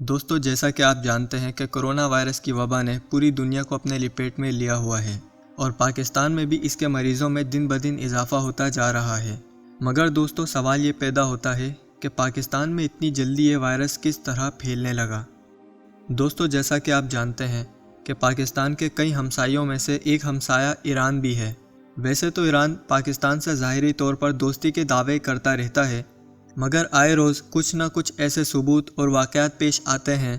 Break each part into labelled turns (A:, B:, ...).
A: دوستو جیسا کہ آپ جانتے ہیں کہ کرونا وائرس کی وبا نے پوری دنیا کو اپنے لپیٹ میں لیا ہوا ہے اور پاکستان میں بھی اس کے مریضوں میں دن بدن اضافہ ہوتا جا رہا ہے۔ مگر دوستو سوال یہ پیدا ہوتا ہے کہ پاکستان میں اتنی جلدی یہ وائرس کس طرح پھیلنے لگا۔ دوستو جیسا کہ آپ جانتے ہیں کہ پاکستان کے کئی ہمسائیوں میں سے ایک ہمسایہ ایران بھی ہے۔ ویسے تو ایران پاکستان سے ظاہری طور پر دوستی کے دعوے کرتا رہتا ہے، مگر آئے روز کچھ نہ کچھ ایسے ثبوت اور واقعات پیش آتے ہیں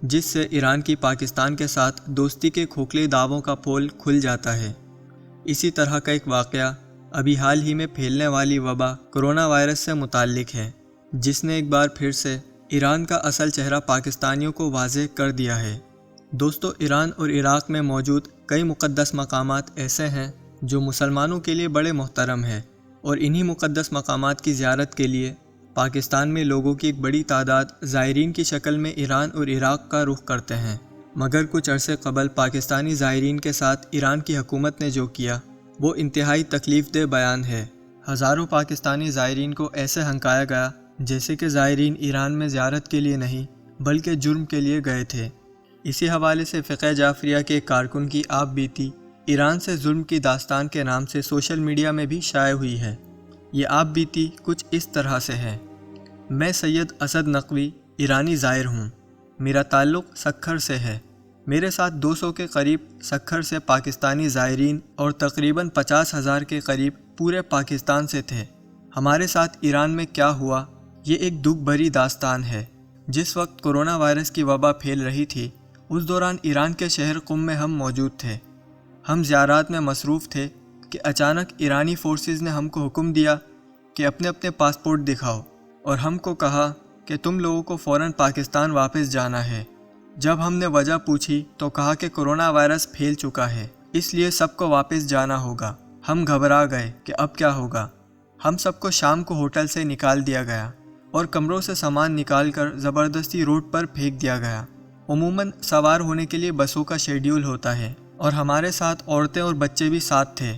A: جس سے ایران کی پاکستان کے ساتھ دوستی کے کھوکھلے دعووں کا پول کھل جاتا ہے۔ اسی طرح کا ایک واقعہ ابھی حال ہی میں پھیلنے والی وبا کرونا وائرس سے متعلق ہے، جس نے ایک بار پھر سے ایران کا اصل چہرہ پاکستانیوں کو واضح کر دیا ہے۔ دوستو ایران اور عراق میں موجود کئی مقدس مقامات ایسے ہیں جو مسلمانوں کے لیے بڑے محترم ہیں، اور انہی مقدس مقامات کی زیارت کے لیے پاکستان میں لوگوں کی ایک بڑی تعداد زائرین کی شکل میں ایران اور عراق کا رخ کرتے ہیں۔ مگر کچھ عرصے قبل پاکستانی زائرین کے ساتھ ایران کی حکومت نے جو کیا وہ انتہائی تکلیف دہ بیان ہے۔ ہزاروں پاکستانی زائرین کو ایسے ہنکایا گیا جیسے کہ زائرین ایران میں زیارت کے لیے نہیں بلکہ جرم کے لیے گئے تھے۔ اسی حوالے سے فقہ جعفریہ کے ایک کارکن کی آپ بیتی ایران سے ظلم کی داستان کے نام سے سوشل میڈیا میں بھی شائع ہوئی ہے۔ یہ آپ بیتی کچھ اس طرح سے ہے: میں سید اسد نقوی ایرانی زائر ہوں، میرا تعلق سکھر سے ہے۔ میرے ساتھ 200 کے قریب سکھر سے پاکستانی زائرین اور تقریباً 50,000 کے قریب پورے پاکستان سے تھے۔ ہمارے ساتھ ایران میں کیا ہوا یہ ایک دکھ بھری داستان ہے۔ جس وقت کرونا وائرس کی وبا پھیل رہی تھی اس دوران ایران کے شہر قم میں ہم موجود تھے۔ ہم زیارات میں مصروف تھے کہ اچانک ایرانی فورسز نے ہم کو حکم دیا کہ اپنے اپنے پاسپورٹ دکھاؤ، اور ہم کو کہا کہ تم لوگوں کو فوراً پاکستان واپس جانا ہے۔ جب ہم نے وجہ پوچھی تو کہا کہ کرونا وائرس پھیل چکا ہے، اس لیے سب کو واپس جانا ہوگا۔ ہم گھبرا گئے کہ اب کیا ہوگا۔ ہم سب کو شام کو ہوٹل سے نکال دیا گیا اور کمروں سے سامان نکال کر زبردستی روڈ پر پھینک دیا گیا۔ عموماً سوار ہونے کے لیے بسوں کا شیڈیول ہوتا ہے اور ہمارے ساتھ عورتیں اور بچے بھی ساتھ تھے۔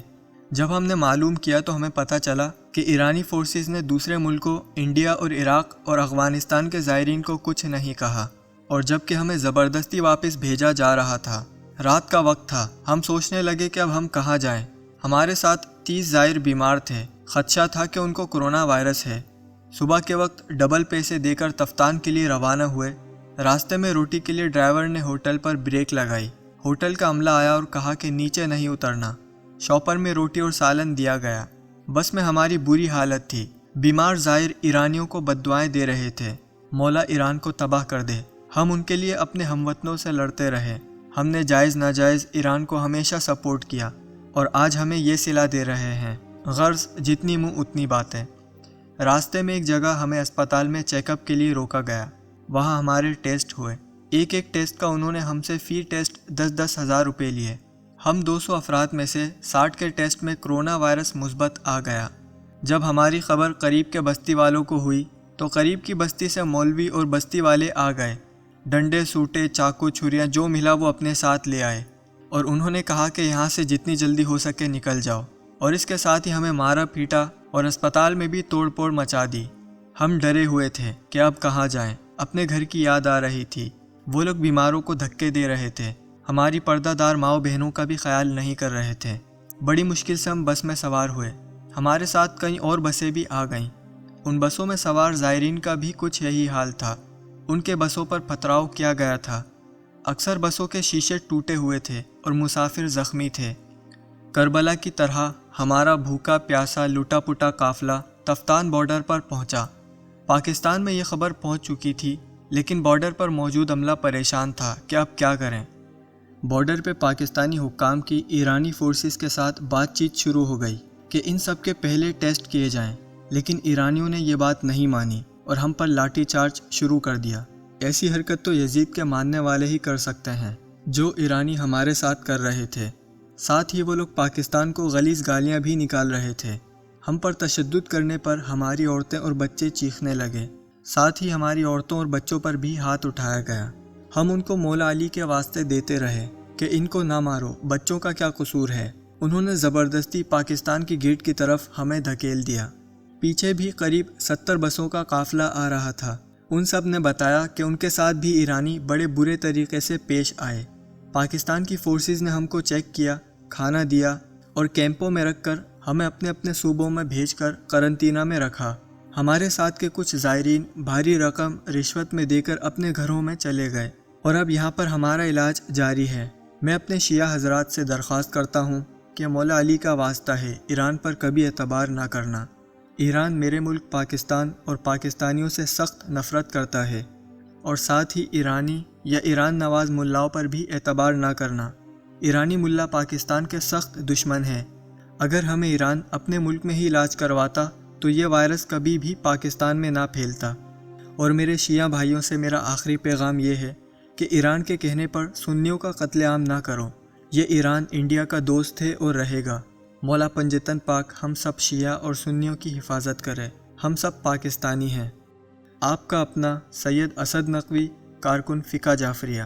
A: جب ہم نے معلوم کیا تو ہمیں پتہ چلا کہ ایرانی فورسز نے دوسرے ملکوں انڈیا اور عراق اور افغانستان کے زائرین کو کچھ نہیں کہا، اور جب کہ ہمیں زبردستی واپس بھیجا جا رہا تھا۔ رات کا وقت تھا، ہم سوچنے لگے کہ اب ہم کہاں جائیں۔ ہمارے ساتھ 30 زائر بیمار تھے، خدشہ تھا کہ ان کو کرونا وائرس ہے۔ صبح کے وقت ڈبل پیسے دے کر تفتان کے لیے روانہ ہوئے۔ راستے میں روٹی کے لیے ڈرائیور نے ہوٹل پر بریک لگائی۔ ہوٹل کا عملہ آیا اور کہا کہ نیچے نہیں اترنا۔ شاپر میں روٹی اور سالن دیا گیا۔ بس میں ہماری بری حالت تھی۔ بیمار زائر ایرانیوں کو بددعائیں دے رہے تھے، مولا ایران کو تباہ کر دے۔ ہم ان کے لیے اپنے ہم وطنوں سے لڑتے رہے۔ ہم نے جائز ناجائز ایران کو ہمیشہ سپورٹ کیا اور آج ہمیں یہ صلہ دے رہے ہیں۔ غرض جتنی منہ اتنی باتیں۔ راستے میں ایک جگہ ہمیں اسپتال میں چیک اپ کے لیے روکا گیا۔ وہاں ہمارے ٹیسٹ ہوئے۔ ایک ٹیسٹ کا انہوں نے ہم سے فی ٹیسٹ 10-10 ہزار روپے لیے۔ ہم 200 افراد میں سے 60 کے ٹیسٹ میں کرونا وائرس مثبت آ گیا۔ جب ہماری خبر قریب کے بستی والوں کو ہوئی تو قریب کی بستی سے مولوی اور بستی والے آ گئے۔ ڈنڈے سوٹے چاقو چھریاں جو ملا وہ اپنے ساتھ لے آئے، اور انہوں نے کہا کہ یہاں سے جتنی جلدی ہو سکے نکل جاؤ، اور اس کے ساتھ ہی ہمیں مارا پیٹا اور اسپتال میں بھی توڑ پھوڑ مچا دی۔ ہم ڈرے ہوئے تھے کہ اب کہاں جائیں۔ اپنے گھر کی یاد آ رہی تھی۔ وہ لوگ بیماروں کو دھکے دے رہے تھے، ہماری پردہ دار ماؤں بہنوں کا بھی خیال نہیں کر رہے تھے۔ بڑی مشکل سے ہم بس میں سوار ہوئے۔ ہمارے ساتھ کئی اور بسیں بھی آ گئیں۔ ان بسوں میں سوار زائرین کا بھی کچھ یہی حال تھا۔ ان کے بسوں پر پتھراؤ کیا گیا تھا۔ اکثر بسوں کے شیشے ٹوٹے ہوئے تھے اور مسافر زخمی تھے۔ کربلا کی طرح ہمارا بھوکا پیاسا لوٹا پٹا قافلہ تفتان بارڈر پر پہنچا۔ پاکستان میں یہ خبر پہنچ چکی تھی، لیکن بارڈر پر موجود عملہ پریشان تھا کہ اب کیا کریں۔ بارڈر پہ پاکستانی حکام کی ایرانی فورسز کے ساتھ بات چیت شروع ہو گئی کہ ان سب کے پہلے ٹیسٹ کیے جائیں، لیکن ایرانیوں نے یہ بات نہیں مانی اور ہم پر لاٹھی چارج شروع کر دیا۔ ایسی حرکت تو یزید کے ماننے والے ہی کر سکتے ہیں جو ایرانی ہمارے ساتھ کر رہے تھے۔ ساتھ ہی وہ لوگ پاکستان کو غلیظ گالیاں بھی نکال رہے تھے۔ ہم پر تشدد کرنے پر ہماری عورتیں اور بچے چیخنے لگے۔ ساتھ ہی ہماری عورتوں اور بچوں پر بھی ہاتھ اٹھایا گیا۔ ہم ان کو مولا علی کے واسطے دیتے رہے کہ ان کو نہ مارو، بچوں کا کیا قصور ہے۔ انہوں نے زبردستی پاکستان کی گیٹ کی طرف ہمیں دھکیل دیا۔ پیچھے بھی قریب 70 بسوں کا قافلہ آ رہا تھا۔ ان سب نے بتایا کہ ان کے ساتھ بھی ایرانی بڑے برے طریقے سے پیش آئے۔ پاکستان کی فورسز نے ہم کو چیک کیا، کھانا دیا اور کیمپوں میں رکھ کر ہمیں اپنے اپنے صوبوں میں بھیج کر قرنطینہ میں رکھا۔ ہمارے ساتھ کے کچھ زائرین بھاری رقم رشوت میں دے کر اپنے گھروں میں چلے گئے اور اب یہاں پر ہمارا علاج جاری ہے۔ میں اپنے شیعہ حضرات سے درخواست کرتا ہوں کہ مولا علی کا واسطہ ہے، ایران پر کبھی اعتبار نہ کرنا۔ ایران میرے ملک پاکستان اور پاکستانیوں سے سخت نفرت کرتا ہے، اور ساتھ ہی ایرانی یا ایران نواز ملاؤں پر بھی اعتبار نہ کرنا۔ ایرانی ملا پاکستان کے سخت دشمن ہیں۔ اگر ہمیں ایران اپنے ملک میں ہی علاج کرواتا تو یہ وائرس کبھی بھی پاکستان میں نہ پھیلتا۔ اور میرے شیعہ بھائیوں سے میرا آخری پیغام یہ ہے کہ ایران کے کہنے پر سنیوں کا قتل عام نہ کرو۔ یہ ایران انڈیا کا دوست ہے اور رہے گا۔ مولا پنجتن پاک ہم سب شیعہ اور سنیوں کی حفاظت کرے۔ ہم سب پاکستانی ہیں۔ آپ کا اپنا سید اسد نقوی، کارکن فقہ جعفریہ۔